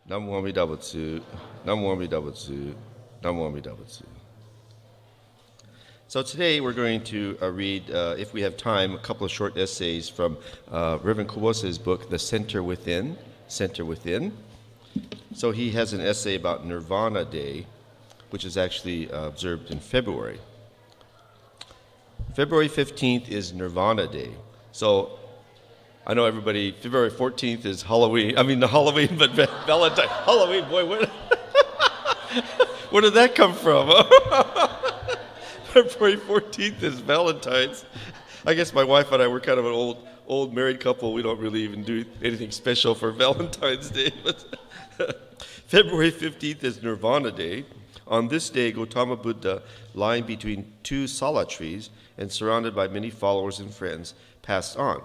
Namo Amida Butsu, Namo Amida Butsu, Namo Amida Butsu. So today we're going to read, if we have time, a couple of short essays from Reverend Kubose's book, The Center Within. Center Within. So he has an essay about Nirvana Day, which is actually observed in February. February 15th is Nirvana Day. So I know everybody, February 14th is Halloween. I mean, the Halloween, but Valentine. Halloween, boy, where did that come from? February 14th is Valentine's. I guess my wife and I were kind of an old married couple. We don't really even do anything special for Valentine's Day. But February 15th is Nirvana Day. On this day, Gautama Buddha, lying between two sala trees and surrounded by many followers and friends, passed on.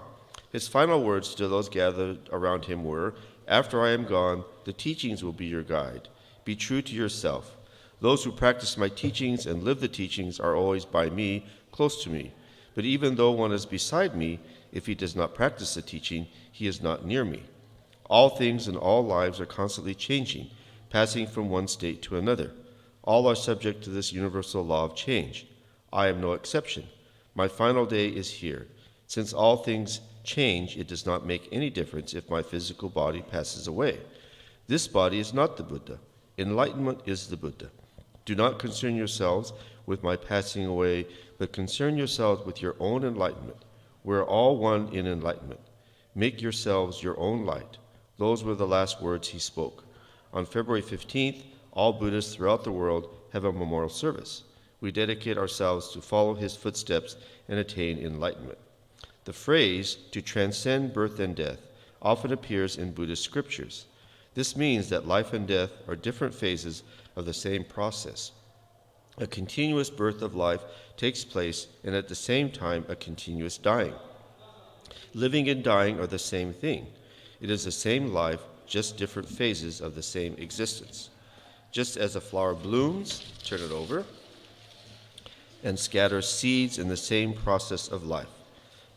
His final words to those gathered around him were, "After I am gone, the teachings will be your guide. Be true to yourself. Those who practice my teachings and live the teachings are always by me, close to me. But even though one is beside me, if he does not practice the teaching, he is not near me. All things and all lives are constantly changing, passing from one state to another. All are subject to this universal law of change. I am no exception. My final day is here. Since all things change, it does not make any difference if my physical body passes away. This body is not the Buddha. Enlightenment is the Buddha. Do not concern yourselves with my passing away, but concern yourselves with your own enlightenment. We are all one in enlightenment. Make yourselves your own light." Those were the last words he spoke. On February 15th, all Buddhists throughout the world have a memorial service. We dedicate ourselves to follow his footsteps and attain enlightenment. The phrase, "to transcend birth and death," often appears in Buddhist scriptures. This means that life and death are different phases of the same process. A continuous birth of life takes place, and at the same time, a continuous dying. Living and dying are the same thing. It is the same life, just different phases of the same existence. Just as a flower blooms, turn it over, and scatters seeds in the same process of life.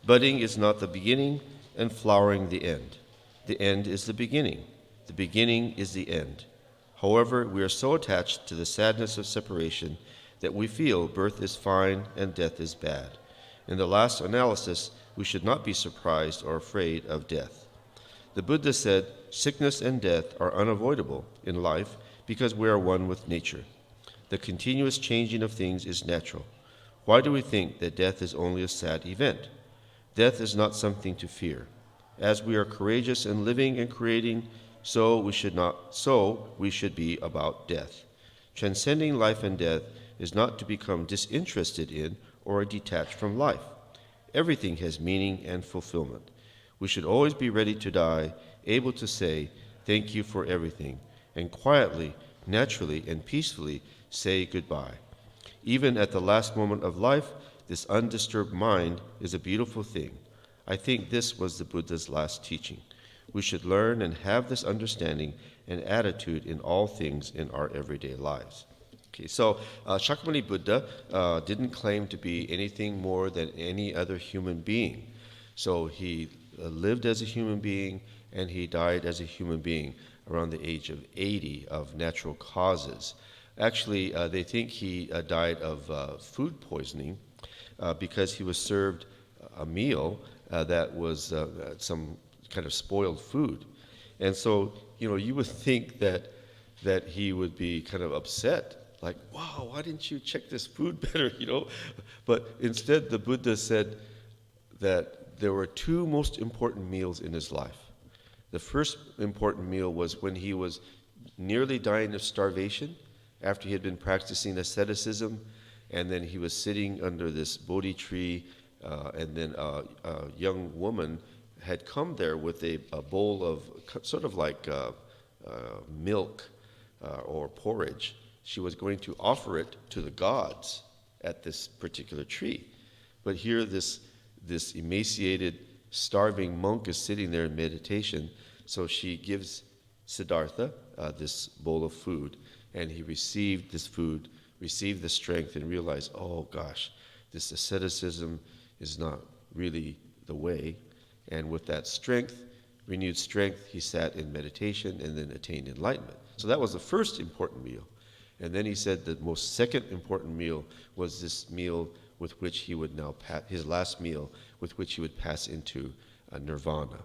Budding is not the beginning, and flowering the end. The end is the beginning. The beginning is the end. However, we are so attached to the sadness of separation that we feel birth is fine and death is bad. In the last analysis, we should not be surprised or afraid of death. The Buddha said, "Sickness and death are unavoidable in life because we are one with nature. The continuous changing of things is natural. Why do we think that death is only a sad event? Death is not something to fear. As we are courageous in living and creating, so we should be about death. Transcending life and death is not to become disinterested in or detached from life. Everything has meaning and fulfillment. We should always be ready to die, able to say, 'Thank you for everything,' and quietly, naturally, and peacefully say goodbye. Even at the last moment of life, this undisturbed mind is a beautiful thing. I think this was the Buddha's last teaching. We should learn and have this understanding and attitude in all things in our everyday lives." Okay, so Shakyamuni Buddha didn't claim to be anything more than any other human being. So he lived as a human being and he died as a human being around the age of 80 of natural causes. Actually, they think he died of food poisoning because he was served a meal that was some kind of spoiled food. And so, you would think that he would be kind of upset, like, "Wow, why didn't you check this food better?" But instead, the Buddha said that there were two most important meals in his life. The first important meal was when he was nearly dying of starvation after he had been practicing asceticism, and then he was sitting under this Bodhi tree, and then a young woman had come there with a bowl of sort of like milk or porridge. She was going to offer it to the gods at this particular tree. But here this emaciated, starving monk is sitting there in meditation, so she gives Siddhartha this bowl of food, and he received this food, received the strength, and realized, oh gosh, this asceticism is not really the way. And with that strength, renewed strength, he sat in meditation and then attained enlightenment. So that was the first important meal. And then he said the most second important meal was this meal with which he would now his last meal with which he would pass into nirvana.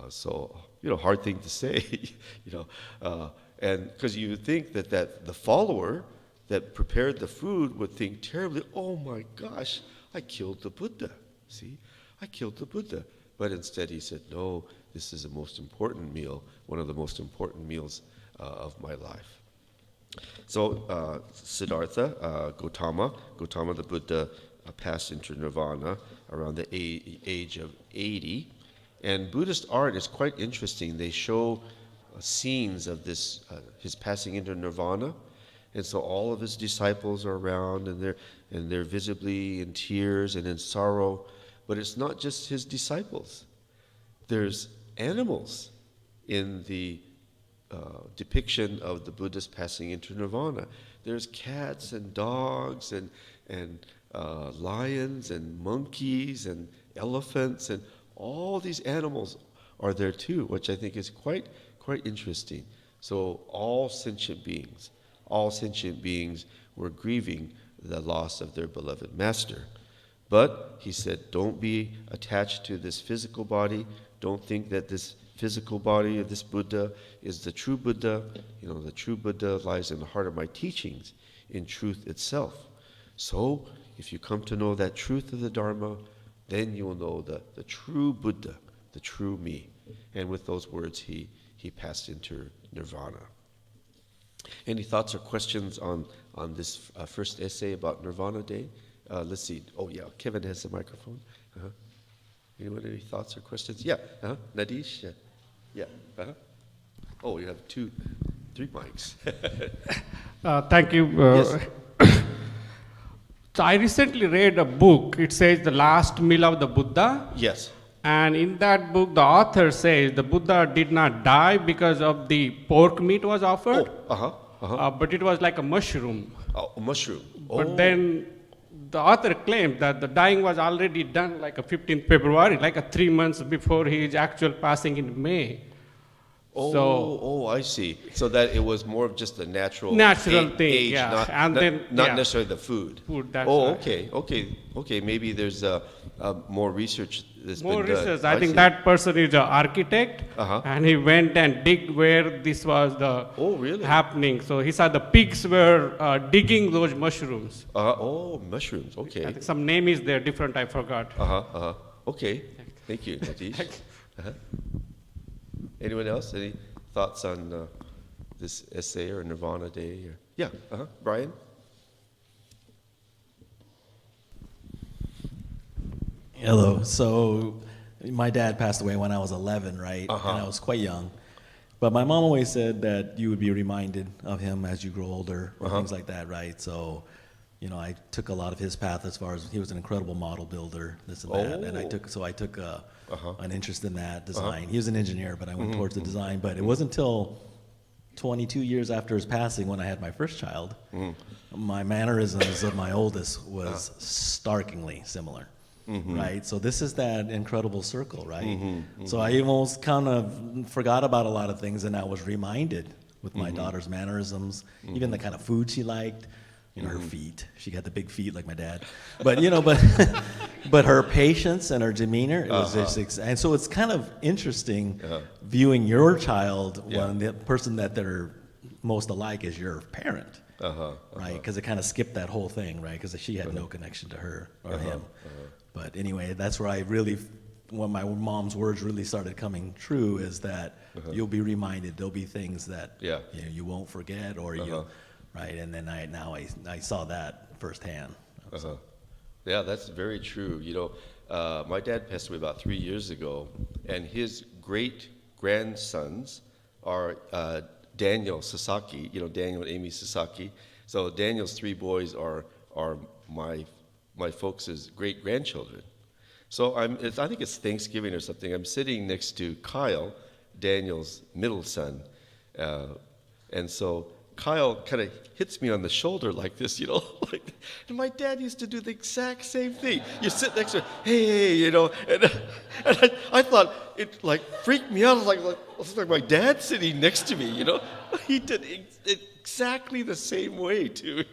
So, hard thing to say, and because you would think that the follower that prepared the food would think terribly, oh my gosh, I killed the Buddha. See, I killed the Buddha. But instead he said, no, this is the most important meal, one of the most important meals of my life. So Siddhartha, Gautama the Buddha passed into nirvana around the age of 80. And Buddhist art is quite interesting. They show scenes of this, his passing into nirvana. And so all of his disciples are around, and they're visibly in tears and in sorrow. But it's not just his disciples. There's animals in the depiction of the Buddha's passing into nirvana. There's cats and dogs and lions and monkeys and elephants, and all these animals are there too, which I think is quite interesting. So all sentient beings were grieving the loss of their beloved master. But he said, don't be attached to this physical body. Don't think that this physical body of this Buddha is the true Buddha. The true Buddha lies in the heart of my teachings, in truth itself. So if you come to know that truth of the Dharma, then you will know the true Buddha, the true me. And with those words, he passed into nirvana. Any thoughts or questions on this first essay about Nirvana Day? Let's see. Oh, yeah, Kevin has the microphone. Uh-huh. Anyone, any thoughts or questions? Yeah, Nadish? Yeah. Uh-huh. Oh, you have 3 mics. Thank you. Yes. So I recently read a book. It says The Last Meal of the Buddha. Yes. And in that book, the author says the Buddha did not die because of the pork meat was offered. But it was like a mushroom. Oh, a mushroom. But then the author claimed that the dying was already done like a 15th February, like a 3 months before his actual passing in May. I see. So that it was more of just a natural thing, age, yeah. not necessarily the food. That's right. Okay. Maybe there's more research that's more been done. research. I think that person is an architect, and he went and dig where this was happening. So he saw the pigs were digging those mushrooms. Mushrooms. Okay. I think some name is there, different. I forgot. Okay. Thank you, Natish. Anyone else? Any thoughts on this essay or Nirvana Day? Yeah. Brian. Hello. So my dad passed away when I was 11, right? And I was quite young. But my mom always said that you would be reminded of him as you grow older, or things like that, right? So, I took a lot of his path as far as he was an incredible model builder, this and that. And I took an interest in that design. He was an engineer, but I went towards the design. But it wasn't until 22 years after his passing, when I had my first child, my mannerisms of my oldest was starkly similar. Right, so this is that incredible circle, right? So I almost kind of forgot about a lot of things, and I was reminded with my daughter's mannerisms, even the kind of food she liked, her feet. She got the big feet like my dad, but but her patience and her demeanor, it was just, and so it's kind of interesting viewing your child when the person that they're most alike is your parent. Right, because it kind of skipped that whole thing, right? Because she had no connection to her or him. But anyway, that's where when my mom's words really started coming true, is that you'll be reminded. There'll be things that you won't forget, or right? And then I saw that firsthand. Yeah, that's very true. My dad passed away about 3 years ago, and his great grandsons are Daniel Sasaki. Daniel and Amy Sasaki. So Daniel's 3 boys are my folks' great-grandchildren. So I think it's Thanksgiving or something. I'm sitting next to Kyle, Daniel's middle son. And so Kyle kind of hits me on the shoulder like this, like, and my dad used to do the exact same thing. You sit next to him, hey, and I thought it like freaked me out. It's like my dad sitting next to me, He did exactly the same way too.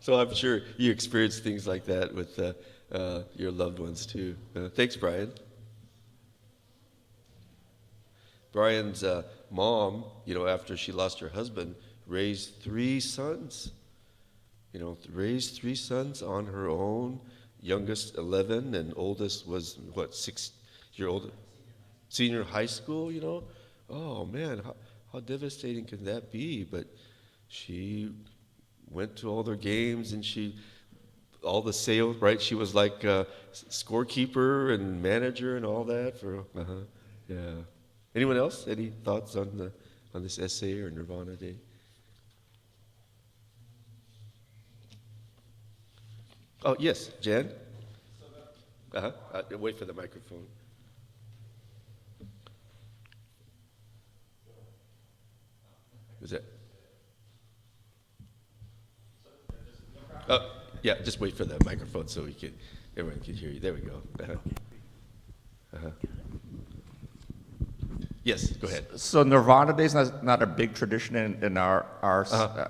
So I'm sure you experience things like that with your loved ones too. Thanks, Brian. Brian's mom, after she lost her husband, raised 3 sons. Raised 3 sons on her own. Youngest 11, and oldest was 6-year-old, senior high school. Oh man, how devastating can that be? But she went to all their games, and all the sales, right? She was like scorekeeper and manager and all that for. Yeah. Anyone else? Any thoughts on this essay or Nirvana Day? Oh yes, Jan. Wait for the microphone. Is it? Yeah, just wait for the microphone so everyone can hear you. There we go. Yes, go ahead. So Nirvana Day is not a big tradition in our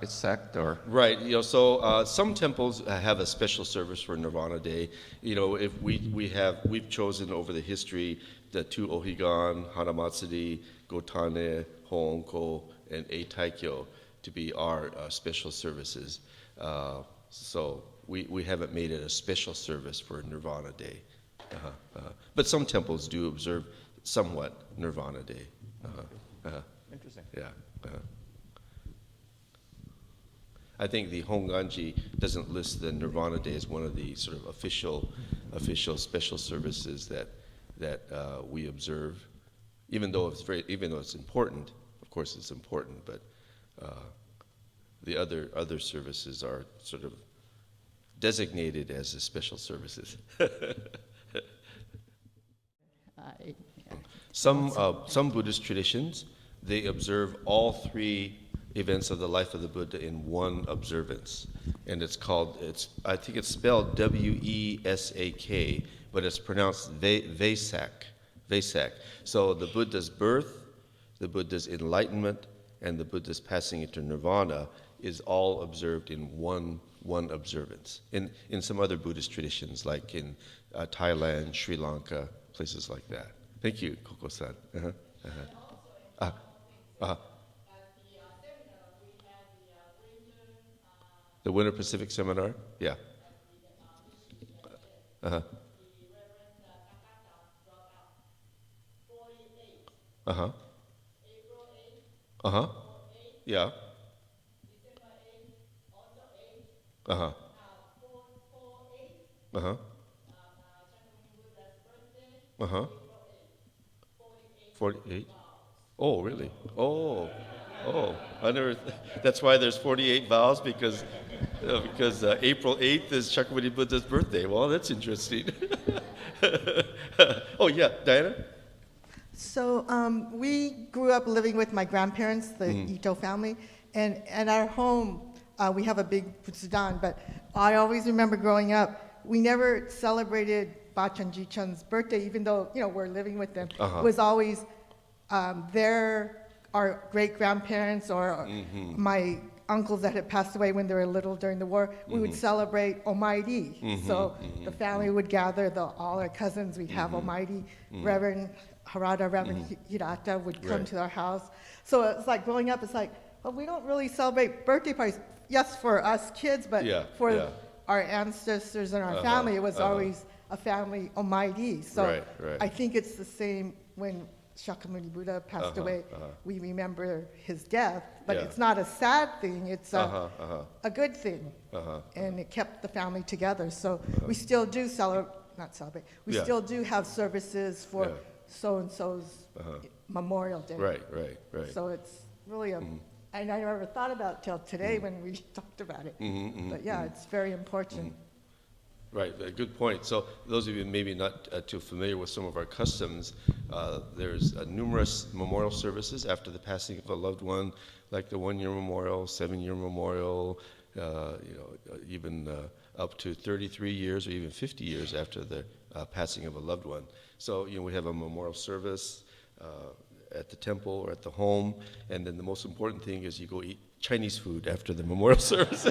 sect, or right. So some temples have a special service for Nirvana Day. If we've chosen over the history the 2 Ohigan, Hanamatsuri, Gotane, Hoonko, and Eitaikyo to be our special services. So we haven't made it a special service for Nirvana Day. But some temples do observe somewhat Nirvana Day. Interesting. Yeah. I think the Honganji doesn't list the Nirvana Day as one of the sort of official special services that we observe, even though it's important. Of course, it's important, but the other services are sort of designated as the special services. Some Buddhist traditions, they observe all 3 events of the life of the Buddha in one observance, and I think it's spelled Wesak, but it's pronounced Vesak. So the Buddha's birth, the Buddha's enlightenment, and the Buddha's passing into nirvana is all observed in one observance. In some other Buddhist traditions, like in Thailand, Sri Lanka, places like that. Thank you, Koko-san. The Winter Pacific Seminar? Yeah. Uh-huh. Uh-huh. Uh-huh. Yeah. Uh-huh. Uh-huh. Uh-huh. 48? Oh, really? Oh. That's why there's 48 vows, because April 8th is Shakyamuni Buddha's birthday. Well, that's interesting. Oh, yeah, Diana? So we grew up living with my grandparents, the Ito family, and at our home, we have a big Butsudan, but I always remember growing up, we never celebrated Bachan Ji-chan's birthday, even though, we're living with them. It was always our great-grandparents or my uncles that had passed away when they were little during the war, we would celebrate Omairi. So the family would gather, all our cousins, we'd have Omairi. Reverend Harada, Reverend Hirata would come to our house. So it's like growing up, it's like, well, we don't really celebrate birthday parties. Yes, for us kids, but for our ancestors and our family, it was always a family Omairi. So I think it's the same when Shakyamuni Buddha passed away. We remember his death, but it's not a sad thing. It's a good thing, and it kept the family together. So we still do We still do have services for so and so's Memorial Day. Right. So it's really and I never thought about it till today when we talked about it. But yeah, it's very important. Right, good point. So those of you maybe not too familiar with some of our customs, there's numerous memorial services after the passing of a loved one, like the 1-year memorial, 7-year memorial, even up to 33 years or even 50 years after the passing of a loved one. So we have a memorial service at the temple or at the home, and then the most important thing is you go eat Chinese food after the memorial service.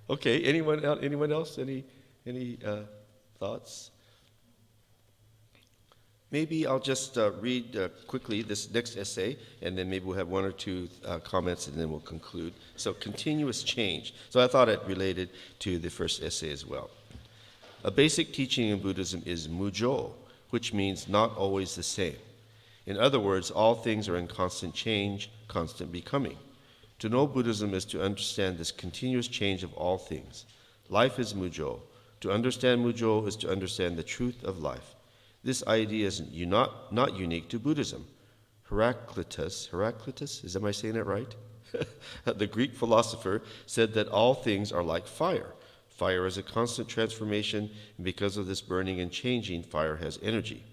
Okay, anyone else? Any thoughts? Maybe I'll just read quickly this next essay, and then maybe we'll have 1 or 2 comments, and then we'll conclude. So, continuous change. So I thought it related to the first essay as well. A basic teaching in Buddhism is mujo, which means not always the same. In other words, all things are in constant change, constant becoming. To know Buddhism is to understand this continuous change of all things. Life is mujo. To understand mujo is to understand the truth of life. This idea is not unique to Buddhism. Heraclitus, am I saying it right? The Greek philosopher said that all things are like fire. Fire is a constant transformation, and because of this burning and changing, fire has energy.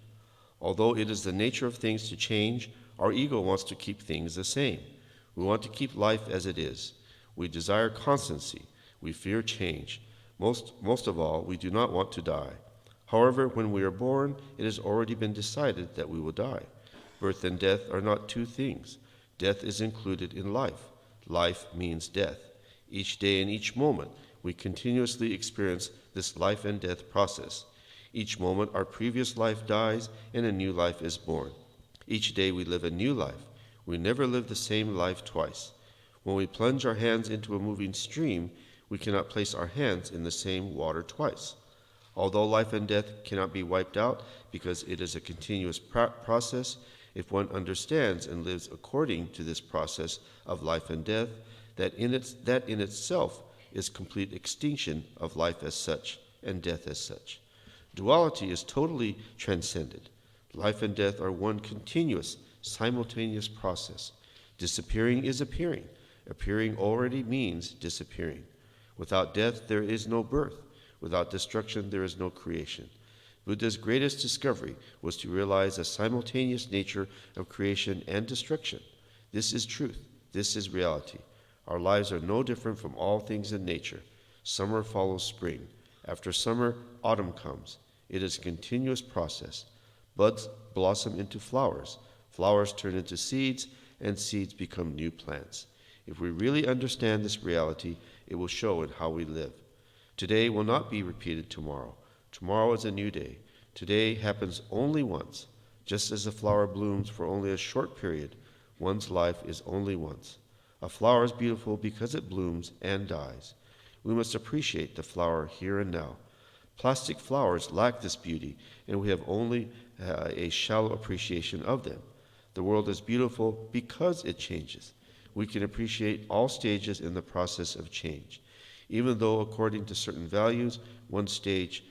Although it is the nature of things to change, our ego wants to keep things the same. We want to keep life as it is. We desire constancy. We fear change. Most of all, we do not want to die. However, when we are born, it has already been decided that we will die. Birth and death are not two things. Death is included in life. Life means death. Each day and each moment, we continuously experience this life and death process. Each moment, our previous life dies and a new life is born. Each day, we live a new life. We never live the same life twice. When we plunge our hands into a moving stream, we cannot place our hands in the same water twice. Although life and death cannot be wiped out because it is a continuous process, if one understands and lives according to this process of life and death, that in itself is complete extinction of life as such and death as such. Duality is totally transcended. Life and death are one continuous, simultaneous process. Disappearing is appearing. Appearing already means disappearing. Without death, there is no birth. Without destruction, there is no creation. Buddha's greatest discovery was to realize the simultaneous nature of creation and destruction. This is truth. This is reality. Our lives are no different from all things in nature. Summer follows spring. After summer, autumn comes. It is a continuous process. Buds blossom into flowers. Flowers turn into seeds, and seeds become new plants. If we really understand this reality, it will show in how we live. Today will not be repeated tomorrow. Tomorrow is a new day. Today happens only once. Just as a flower blooms for only a short period, one's life is only once. A flower is beautiful because it blooms and dies. We must appreciate the flower here and now. Plastic flowers lack this beauty, and we have only a shallow appreciation of them. The world is beautiful because it changes. We can appreciate all stages in the process of change. Even though, according to certain values, one stage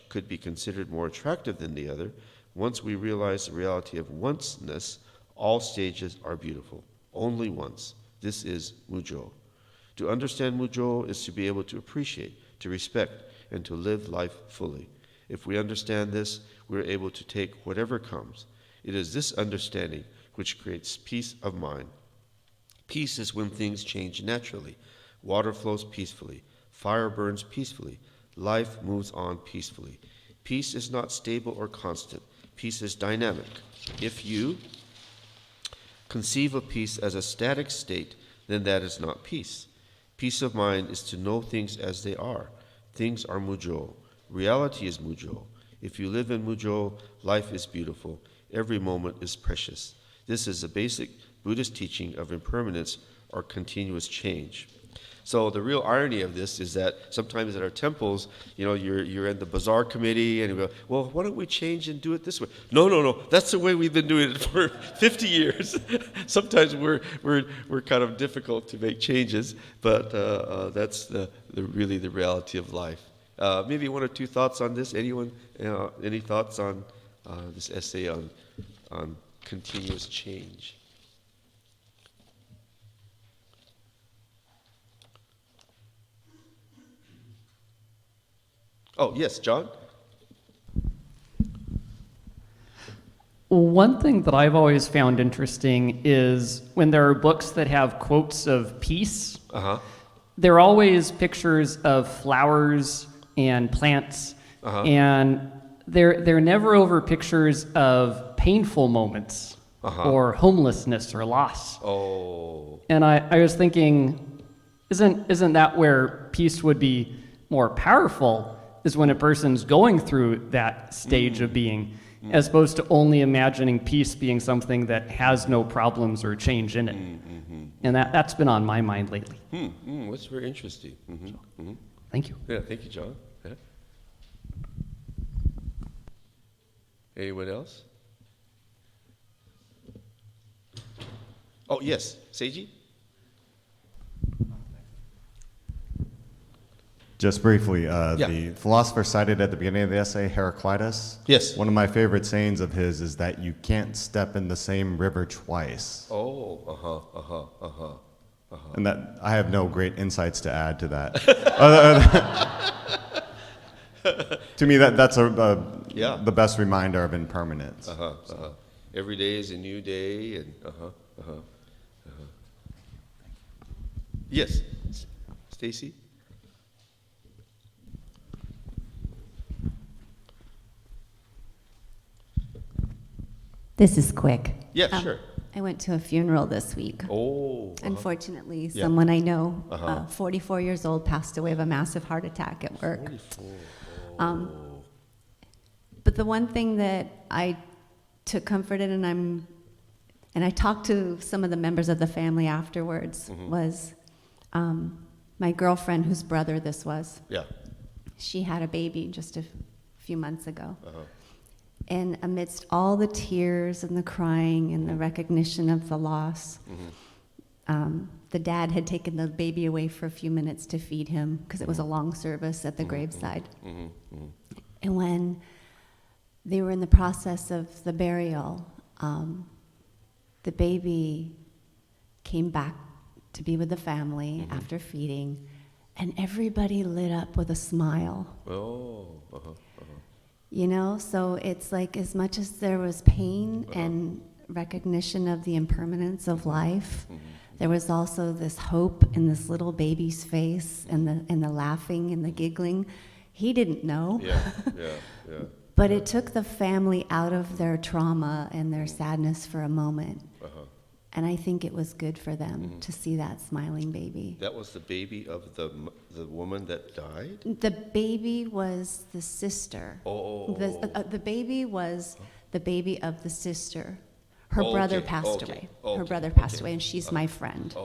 could be considered more attractive than the other, once we realize the reality of onceness, all stages are beautiful. Only once. This is mujo. To understand mujo is to be able to appreciate, to respect, and to live life fully. If we understand this, we are able to take whatever comes. It is this understanding which creates peace of mind. Peace is when things change naturally. Water flows peacefully. Fire burns peacefully. Life moves on peacefully. Peace is not stable or constant. Peace is dynamic. If you conceive of peace as a static state, then that is not peace. Peace of mind is to know things as they are. Things are mujo. Reality is mujo. If you live in mujo, life is beautiful. Every moment is precious. This is a basic Buddhist teaching of impermanence or continuous change. So the real irony of this is that sometimes at our temples, you're in the bazaar committee and you go, well, why don't we change and do it this way? No, that's the way we've been doing it for 50 years. Sometimes we're kind of difficult to make changes, but that's really the reality of life. Maybe 1 or 2 thoughts on this. Anyone? Any thoughts on this essay on continuous change? Oh, yes, John? One thing that I've always found interesting is when there are books that have quotes of peace, there are always pictures of flowers and plants, and they're never over pictures of painful moments or homelessness or loss. Oh. And I was thinking, isn't that where peace would be more powerful, is when a person's going through that stage of being, as opposed to only imagining peace being something that has no problems or change in it. And that's been on my mind lately. That's very interesting. Thank you. Yeah, thank you, John. Yeah. Anyone else? Oh, yes, Seiji? Just briefly, the philosopher cited at the beginning of the essay, Heraclitus. Yes. One of my favorite sayings of his is that you can't step in the same river twice. Oh, And that I have no great insights to add to that. To me, that's the best reminder of impermanence. Every day is a new day, and Yes, Stacy? This is quick. Yeah, sure. I went to a funeral this week. Oh. Unfortunately, someone I know, 44 years old, passed away of a massive heart attack at work. 44. But the one thing that I took comfort in, and I talked to some of the members of the family afterwards, was my girlfriend, whose brother this was. Yeah. She had a baby just a few months ago. And amidst all the tears and the crying and the recognition of the loss, the dad had taken the baby away for a few minutes to feed him because it was a long service at the graveside. And when they were in the process of the burial, the baby came back to be with the family after feeding, and everybody lit up with a smile. You know, so it's like as much as there was pain and recognition of the impermanence of life, there was also this hope in this little baby's face and the laughing and the giggling. He didn't know. But it took the family out of their trauma and their sadness for a moment. And I think it was good for them to see that smiling baby. That was the baby of the woman that died? The baby was the sister. The baby was the baby of the sister. Her brother passed away. Her brother passed away, and she's my friend.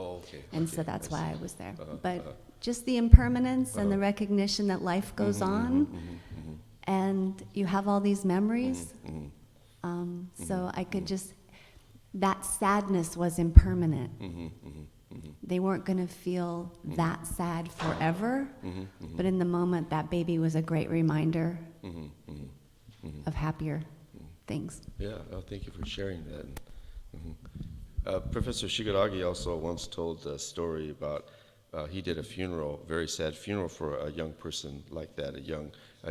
And so that's why I was there. But just the impermanence and the recognition that life goes on, and you have all these memories. So I could just, that sadness was impermanent. They weren't going to feel that sad forever, but in the moment, that baby was a great reminder of happier things. Yeah, thank you for sharing that. Professor Shigaragi also once told a story about he did a funeral, very sad funeral for a young person like that, a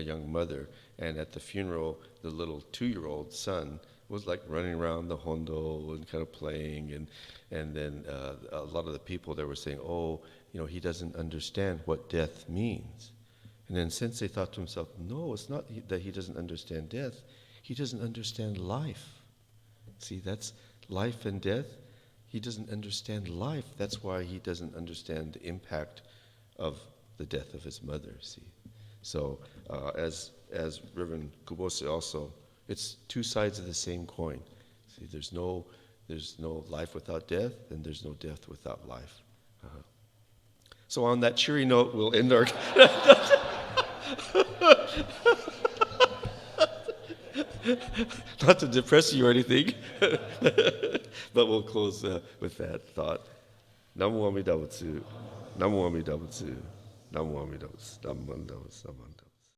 young mother, and at the funeral, the little 2-year-old son was like running around the hondo and kind of playing, and then a lot of the people there were saying, oh, you know, he doesn't understand what death means. And then Sensei thought to himself, no, it's not that he doesn't understand death, he doesn't understand life. See, that's life and death. He doesn't understand life. That's why he doesn't understand the impact of the death of his mother, see. So as Reverend Kubose also, it's two sides of the same coin. See, there's no life without death, and there's no death without life. So on that cheery note, we'll end our... Not to depress you or anything, but we'll close with that thought. Namo Amida Butsu, Namo Amida Butsu, Namo Amida Butsu, Namo Amida Butsu, Namo Amida Butsu.